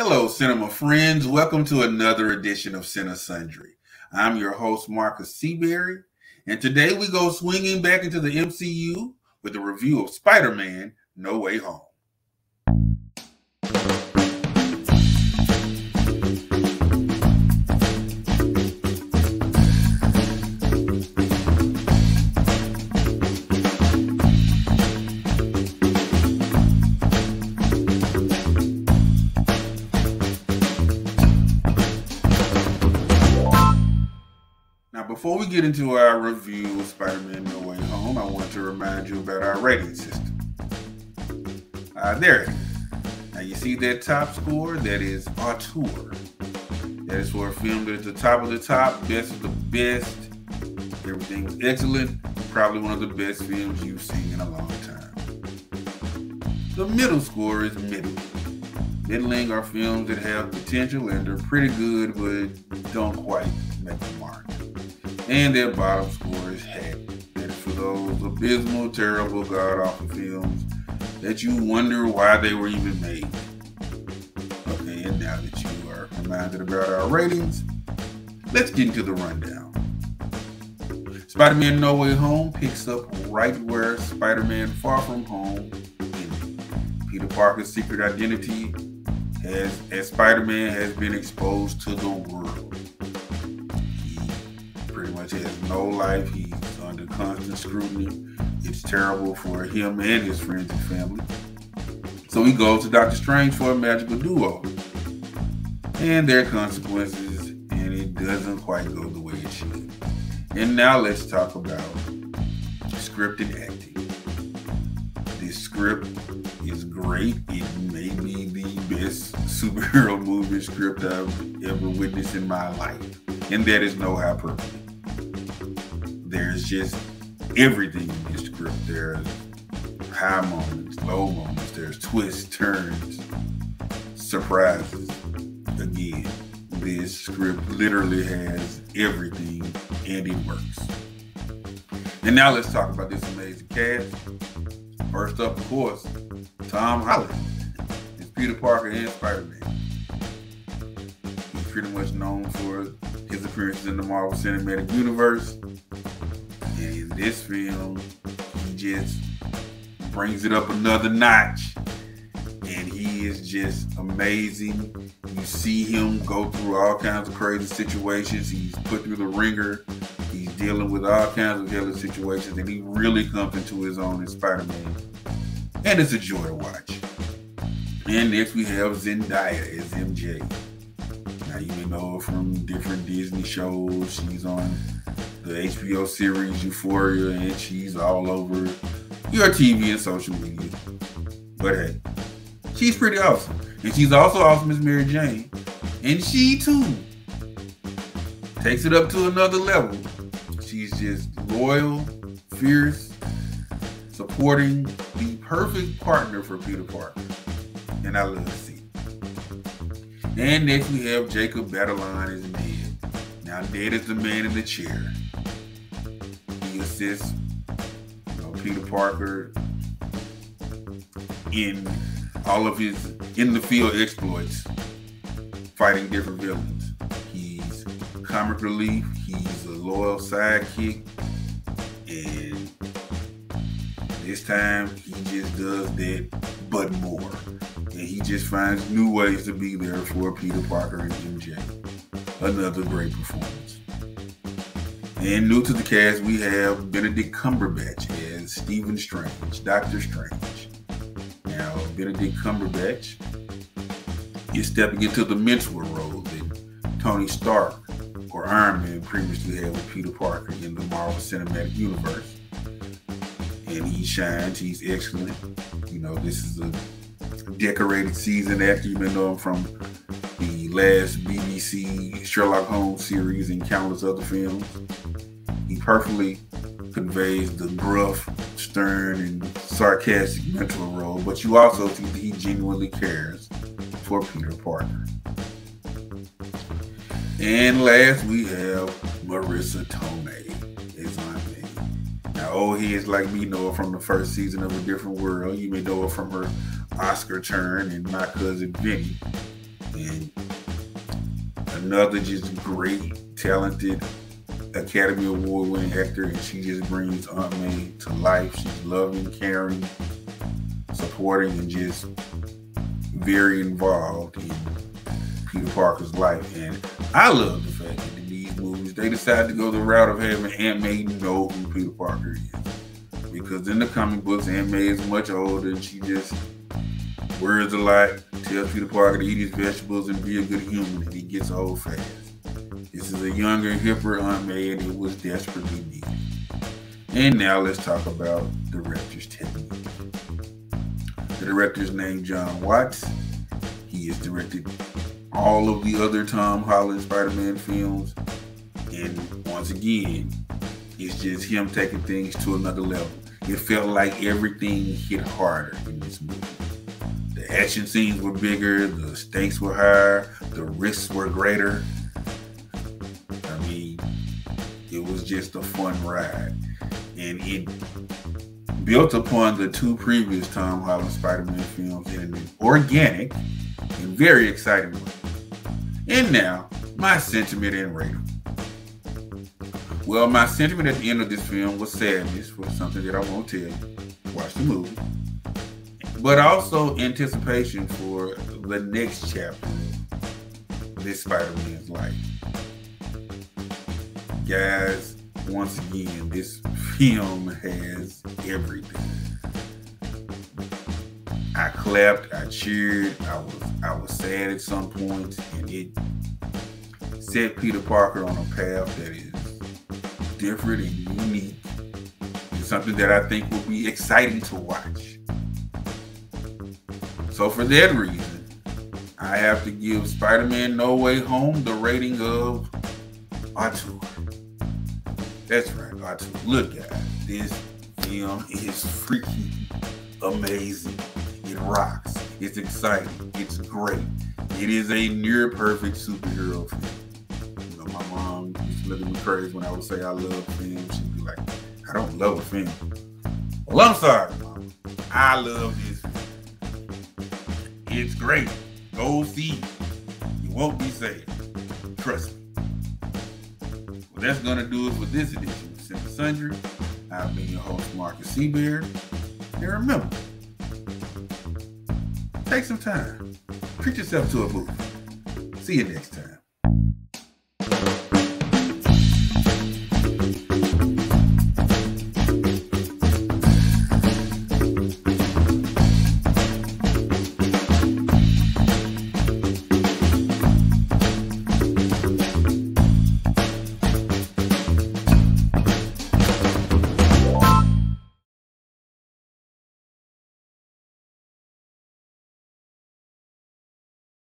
Hello, cinema friends. Welcome to another edition of Cinesundry. I'm your host, Markus Seaberry, and today we go swinging back into the MCU with a review of Spider-Man: No Way Home. Before we get into our review of Spider-Man: No Way Home, I want to remind you about our rating system. There it is. Now you see that top score? That is auteur. That is for a film that is the top of the top, best of the best. Everything was excellent. Probably one of the best films you've seen in a long time. The middle score is middle. Middling are films that have potential and are pretty good, but don't quite make the mark. And their bottom score is happy. That is for those abysmal, terrible, god-awful films that you wonder why they were even made. Okay, and now that you are reminded about our ratings, let's get into the rundown. Spider-Man: No Way Home picks up right where Spider-Man: Far From Home ended. Peter Parker's secret identity as Spider-Man has been exposed to the world. Pretty much has no life. He's under constant scrutiny. It's terrible for him and his friends and family. So he goes to Doctor Strange for a magical duo. And there are consequences, and it doesn't quite go the way it should. And now let's talk about script and acting. This script is great. It may be the best superhero movie script I've ever witnessed in my life. And that is no hyperbole. There's just everything in this script. There's high moments, low moments. There's twists, turns, surprises. Again, this script literally has everything, and it works. And now let's talk about this amazing cast. First up, of course, Tom Holland. It's Peter Parker and Spider-Man. He's pretty much known for his appearances in the Marvel Cinematic Universe. And in this film, he just brings it up another notch. And he is just amazing. You see him go through all kinds of crazy situations. He's put through the ringer. He's dealing with all kinds of hellish situations. And he really comes into his own as Spider-Man. And it's a joy to watch. And next we have Zendaya as MJ. Now you may know her from different Disney shows. She's on the HBO series Euphoria, and she's all over your TV and social media. But hey, she's pretty awesome. And she's also awesome as Mary Jane. And she too takes it up to another level. She's just loyal, fierce, supporting, the perfect partner for Peter Parker. And I love to see it. And next we have Jacob Batalon as Ned. Now Ned is the man in the chair. He assists Peter Parker in all of his in-the-field exploits, fighting different villains. He's comic relief. He's a loyal sidekick. And this time he just does that, but more. And he just finds new ways to be there for Peter Parker and MJ. Another great performance. And new to the cast, we have Benedict Cumberbatch as Stephen Strange, Doctor Strange. Now, Benedict Cumberbatch is stepping into the mentor role that Tony Stark or Iron Man previously had with Peter Parker in the Marvel Cinematic Universe. And he shines. He's excellent. This is a decorated seasoned actor. You may know him from the last BBC Sherlock Holmes series and countless other films. He perfectly conveys the gruff, stern, and sarcastic mentor role, but you also see that he genuinely cares for Peter Parker. And last, we have Marisa Tomei as Aunt May. Now, old heads like me know her from the first season of A Different World. You may know her from her Oscar turn in My Cousin Vinny. And another just great, talented Academy Award winning actor, and she just brings Aunt May to life. She's loving, caring, supporting, and just very involved in Peter Parker's life. And I love the fact that in these movies they decided to go the route of having Aunt May know who Peter Parker is. Because in the comic books, Aunt May is much older and she just words a lot, tells Peter Parker to eat his vegetables and be a good human, and he gets old fast. This is a younger, hipper Aunt May, and it was desperately needed. And now let's talk about director's technique. The director's named John Watts. He has directed all of the other Tom Holland Spider-Man films. And once again, it's just him taking things to another level. It felt like everything hit harder in this movie. The action scenes were bigger, the stakes were higher, the risks were greater. I mean, it was just a fun ride. And it built upon the two previous Tom Holland Spider-Man films in an organic and very exciting way. And now, my sentiment and rating. Well, my sentiment at the end of this film was sadness for something that I won't tell you. Watch the movie. But also anticipation for the next chapter of this Spider-Man's life. Guys, once again, this film has everything. I clapped, I cheered, I was sad at some points, and it set Peter Parker on a path that is different and unique. It's something that I think will be exciting to watch. So for that reason, I have to give Spider-Man No Way Home the rating of R2. That's right, R2. Look, guys, this film is freaking amazing. It rocks. It's exciting. It's great. It is a near perfect superhero film. You know, my mom used to look at me crazy when I would say I love films. She'd be like, I don't love a film. Well, I'm sorry, Mom. I love this film. It's great. Go see it. You won't be sad. Trust me. Well, that's going to do it for this edition of Cinesundry. I've been your host, Markus Seaberry. And remember, take some time. Treat yourself to a movie. See you next time.